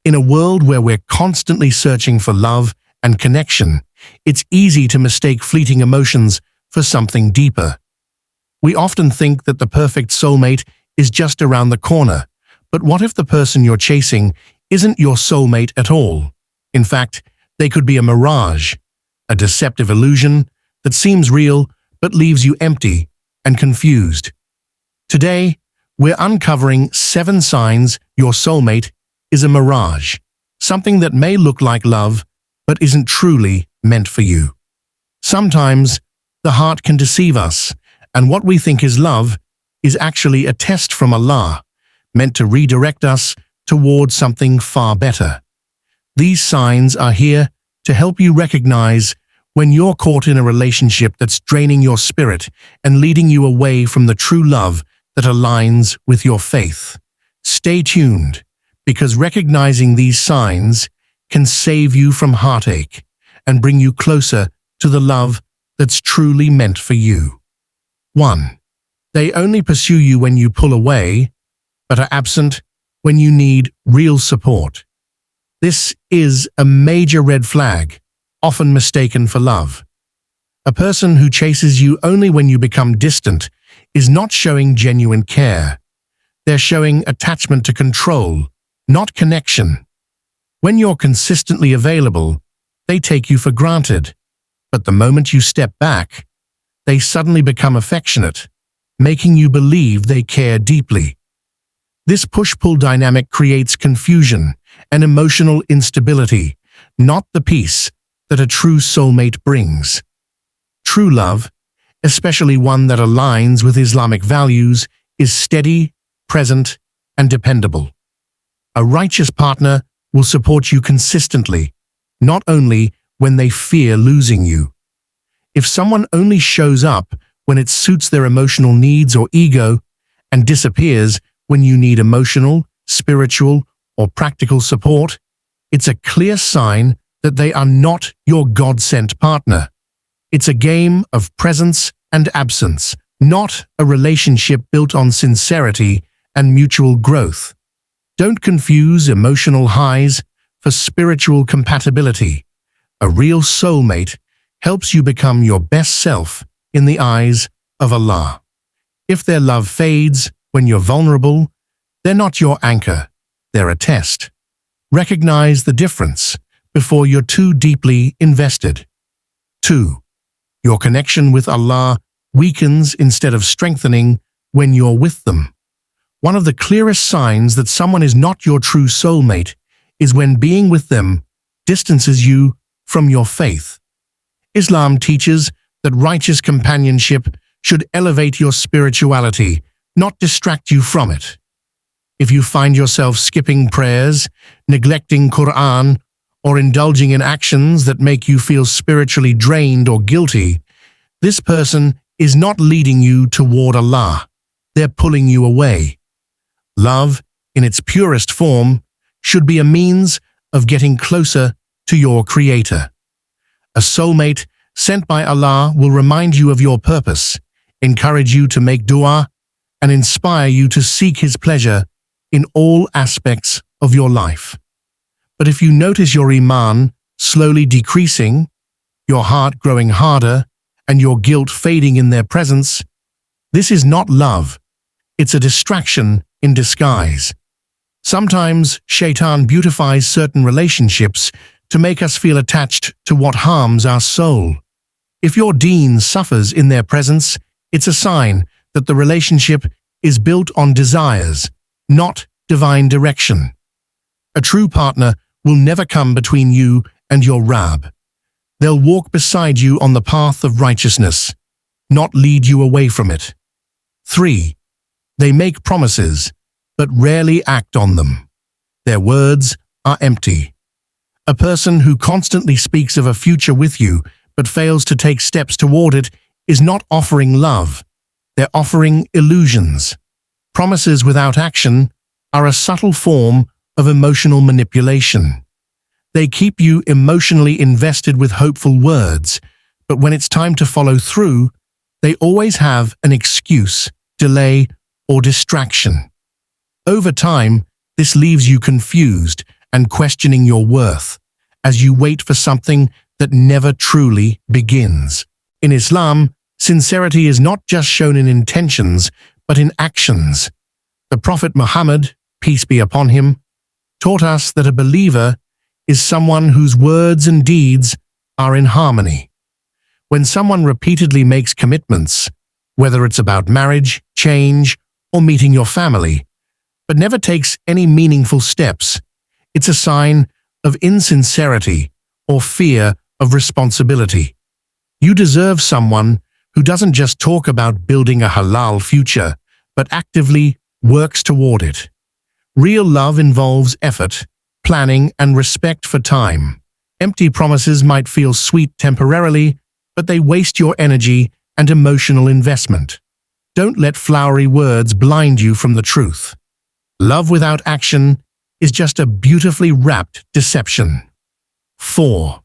In a world where we're constantly searching for love and connection, it's easy to mistake fleeting emotions for something deeper. We often think that the perfect soulmate is just around the corner, but what if the person you're chasing isn't your soulmate at all? In fact, they could be a mirage, a deceptive illusion that seems real but leaves you empty and confused. Today, we're uncovering 7 signs your soulmate is a mirage, something that may look like love but isn't truly meant for you. Sometimes, the heart can deceive us, and what we think is love is actually a test from Allah, meant to redirect us towards something far better. These signs are here to help you recognize when you're caught in a relationship that's draining your spirit and leading you away from the true love that aligns with your faith. Stay tuned, because recognizing these signs can save you from heartache and bring you closer to the love that's truly meant for you. 1. They only pursue you when you pull away, but are absent when you need real support. This is a major red flag, often mistaken for love. A person who chases you only when you become distant is not showing genuine care. They're showing attachment to control, not connection. When you're consistently available, they take you for granted. But the moment you step back, they suddenly become affectionate, making you believe they care deeply. This push-pull dynamic creates confusion and emotional instability, not the peace that a true soulmate brings. True love, especially one that aligns with Islamic values, is steady, present, and dependable. A righteous partner will support you consistently, not only when they fear losing you. If someone only shows up when it suits their emotional needs or ego and disappears when you need emotional, spiritual, or practical support, it's a clear sign that they are not your God-sent partner. It's a game of presence and absence, not a relationship built on sincerity and mutual growth. Don't confuse emotional highs for spiritual compatibility. A real soulmate helps you become your best self in the eyes of Allah. If their love fades when you're vulnerable, they're not your anchor, they're a test. Recognize the difference before you're too deeply invested. 2. Your connection with Allah weakens instead of strengthening when you're with them. One of the clearest signs that someone is not your true soulmate is when being with them distances you from your faith. Islam teaches that righteous companionship should elevate your spirituality, not distract you from it. If you find yourself skipping prayers, neglecting Quran, or indulging in actions that make you feel spiritually drained or guilty, this person is not leading you toward Allah. They're pulling you away. Love, in its purest form, should be a means of getting closer to your Creator. A soulmate sent by Allah will remind you of your purpose, encourage you to make dua, and inspire you to seek His pleasure in all aspects of your life. But if you notice your iman slowly decreasing, your heart growing harder, and your guilt fading in their presence, this is not love. It's a distraction in disguise. Sometimes Shaitan beautifies certain relationships to make us feel attached to what harms our soul. If your Deen suffers in their presence, it's a sign that the relationship is built on desires, not divine direction. A true partner will never come between you and your Rabb. They'll walk beside you on the path of righteousness, not lead you away from it. 3. They make promises, but rarely act on them. Their words are empty. A person who constantly speaks of a future with you, but fails to take steps toward it, is not offering love. They're offering illusions. Promises without action are a subtle form of emotional manipulation. They keep you emotionally invested with hopeful words, but when it's time to follow through, they always have an excuse, delay, or distraction. Over time, this leaves you confused and questioning your worth as you wait for something that never truly begins. In Islam, sincerity is not just shown in intentions, but in actions. The Prophet Muhammad, peace be upon him, taught us that a believer is someone whose words and deeds are in harmony. When someone repeatedly makes commitments, whether it's about marriage, change, or meeting your family, but never takes any meaningful steps, it's a sign of insincerity or fear of responsibility. You deserve someone who doesn't just talk about building a halal future, but actively works toward it. Real love involves effort, planning, and respect for time. Empty promises might feel sweet temporarily, but they waste your energy and emotional investment. Don't let flowery words blind you from the truth. Love without action is just a beautifully wrapped deception. 4.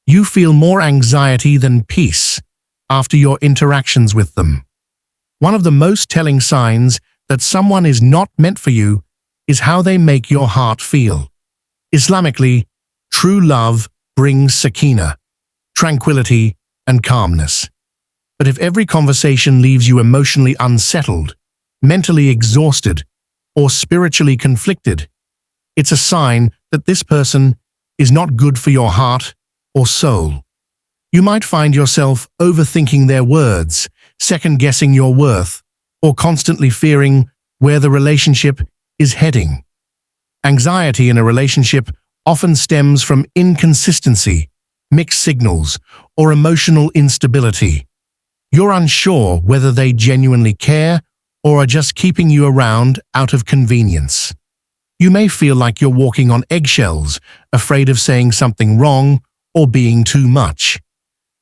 You feel more anxiety than peace after your interactions with them. One of the most telling signs that someone is not meant for you is how they make your heart feel. Islamically, true love brings sakina, tranquility, and calmness. But if every conversation leaves you emotionally unsettled, mentally exhausted, or spiritually conflicted, it's a sign that this person is not good for your heart or soul. You might find yourself overthinking their words, second-guessing your worth, or constantly fearing where the relationship is heading. Anxiety in a relationship often stems from inconsistency, mixed signals, or emotional instability. You're unsure whether they genuinely care or are just keeping you around out of convenience. You may feel like you're walking on eggshells, afraid of saying something wrong or being too much.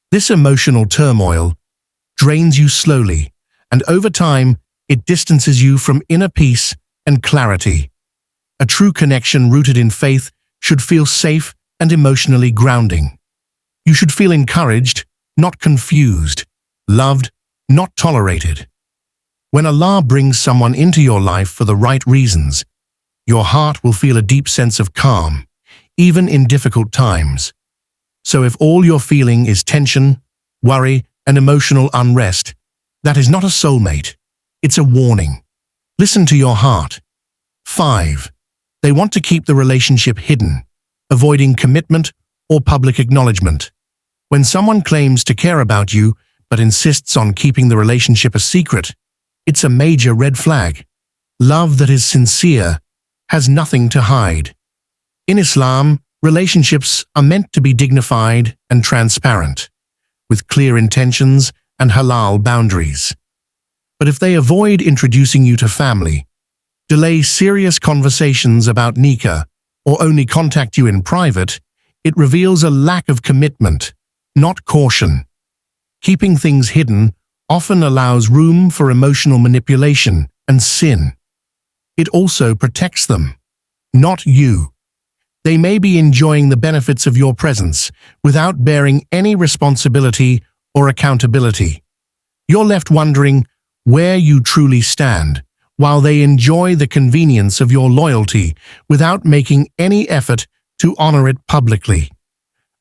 This emotional turmoil drains you slowly, and over time, it distances you from inner peace and clarity. A true connection rooted in faith should feel safe and emotionally grounding. You should feel encouraged, not confused, loved, not tolerated. When Allah brings someone into your life for the right reasons, your heart will feel a deep sense of calm, even in difficult times. So if all you're feeling is tension, worry, and emotional unrest, that is not a soulmate. It's a warning. Listen to your heart. 5. They want to keep the relationship hidden, avoiding commitment or public acknowledgement. When someone claims to care about you but insists on keeping the relationship a secret, it's a major red flag. Love that is sincere has nothing to hide. In Islam, relationships are meant to be dignified and transparent, with clear intentions and halal boundaries. But if they avoid introducing you to family, delay serious conversations about nikah, or only contact you in private, it reveals a lack of commitment, not caution. Keeping things hidden often allows room for emotional manipulation and sin. It also protects them, not you. They may be enjoying the benefits of your presence without bearing any responsibility or accountability. You're left wondering where you truly stand, while they enjoy the convenience of your loyalty without making any effort to honor it publicly.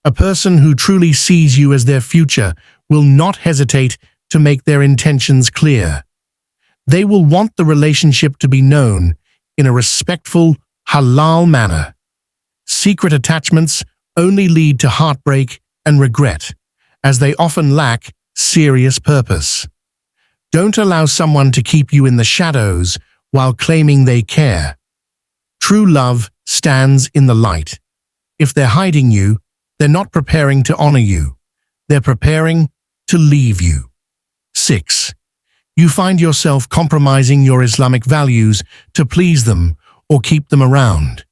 A person who truly sees you as their future will not hesitate to make their intentions clear. They will want the relationship to be known in a respectful, halal manner. Secret attachments only lead to heartbreak and regret, as they often lack serious purpose. Don't allow someone to keep you in the shadows while claiming they care. True love stands in the light. If they're hiding you, they're not preparing to honor you. They're preparing to leave you. 6. You find yourself compromising your Islamic values to please them or keep them around.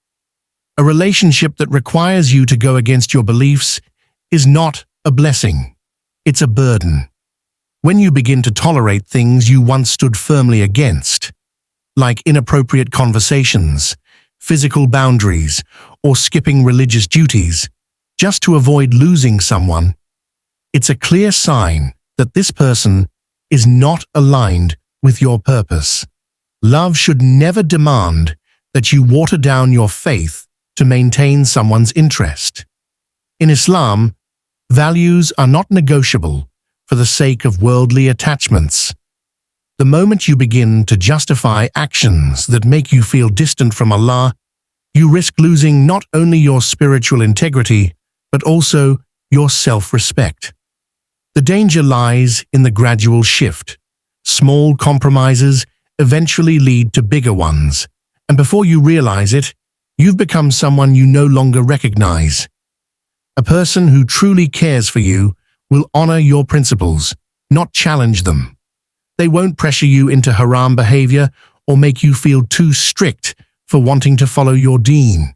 A relationship that requires you to go against your beliefs is not a blessing. It's a burden. When you begin to tolerate things you once stood firmly against, like inappropriate conversations, physical boundaries, or skipping religious duties, just to avoid losing someone, it's a clear sign that this person is not aligned with your purpose. Love should never demand that you water down your faith to maintain someone's interest. In Islam, values are not negotiable for the sake of worldly attachments. The moment you begin to justify actions that make you feel distant from Allah, you risk losing not only your spiritual integrity, but also your self-respect. The danger lies in the gradual shift. Small compromises eventually lead to bigger ones, and before you realize it, you've become someone you no longer recognize. A person who truly cares for you will honor your principles, not challenge them. They won't pressure you into haram behavior or make you feel too strict for wanting to follow your deen.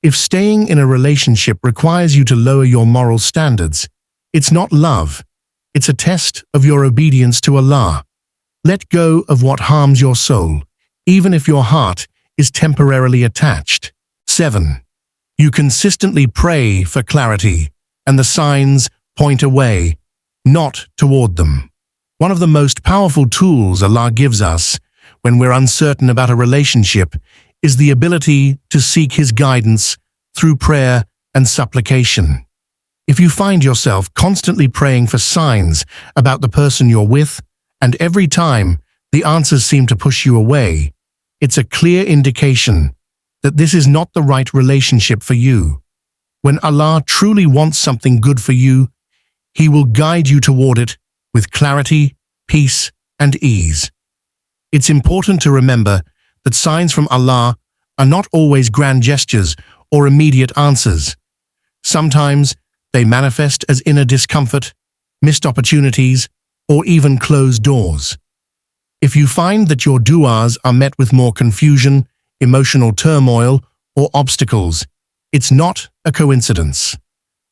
If staying in a relationship requires you to lower your moral standards, it's not love. It's a test of your obedience to Allah. Let go of what harms your soul, even if your heart is temporarily attached. 7. You consistently pray for clarity, and the signs point away, not toward them. One of the most powerful tools Allah gives us when we're uncertain about a relationship is the ability to seek His guidance through prayer and supplication. If you find yourself constantly praying for signs about the person you're with, and every time the answers seem to push you away, it's a clear indication that this is not the right relationship for you. When Allah truly wants something good for you, He will guide you toward it with clarity, peace, and ease. It's important to remember that signs from Allah are not always grand gestures or immediate answers. Sometimes they manifest as inner discomfort, missed opportunities, or even closed doors. If you find that your du'as are met with more confusion, emotional turmoil, or obstacles, it's not a coincidence.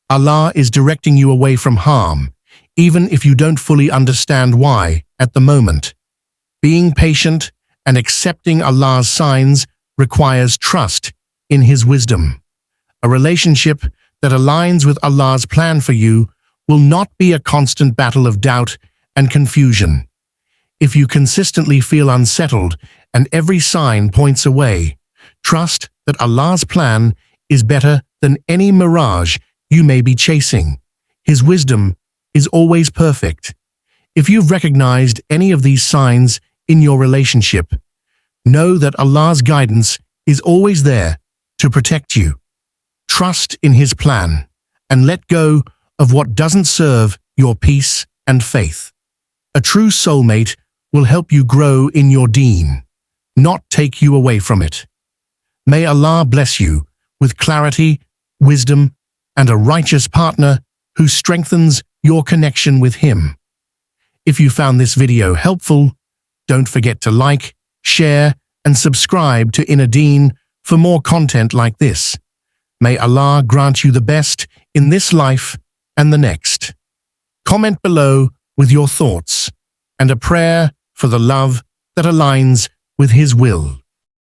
Allah is directing you away from harm, even if you don't fully understand why at the moment. Being patient and accepting Allah's signs requires trust in His wisdom. A relationship that aligns with Allah's plan for you will not be a constant battle of doubt and confusion. If you consistently feel unsettled and every sign points away, trust that Allah's plan is better than any mirage you may be chasing. His wisdom is always perfect. If you've recognized any of these signs in your relationship, know that Allah's guidance is always there to protect you. Trust in His plan and let go of what doesn't serve your peace and faith. A true soulmate will help you grow in your deen, not take you away from it. May Allah bless you with clarity, wisdom, and a righteous partner who strengthens your connection with Him. If you found this video helpful, don't forget to like, share, and subscribe to Inner Deen for more content like this. May Allah grant you the best in this life and the next. Comment below with your thoughts and a prayer for the love that aligns with His will.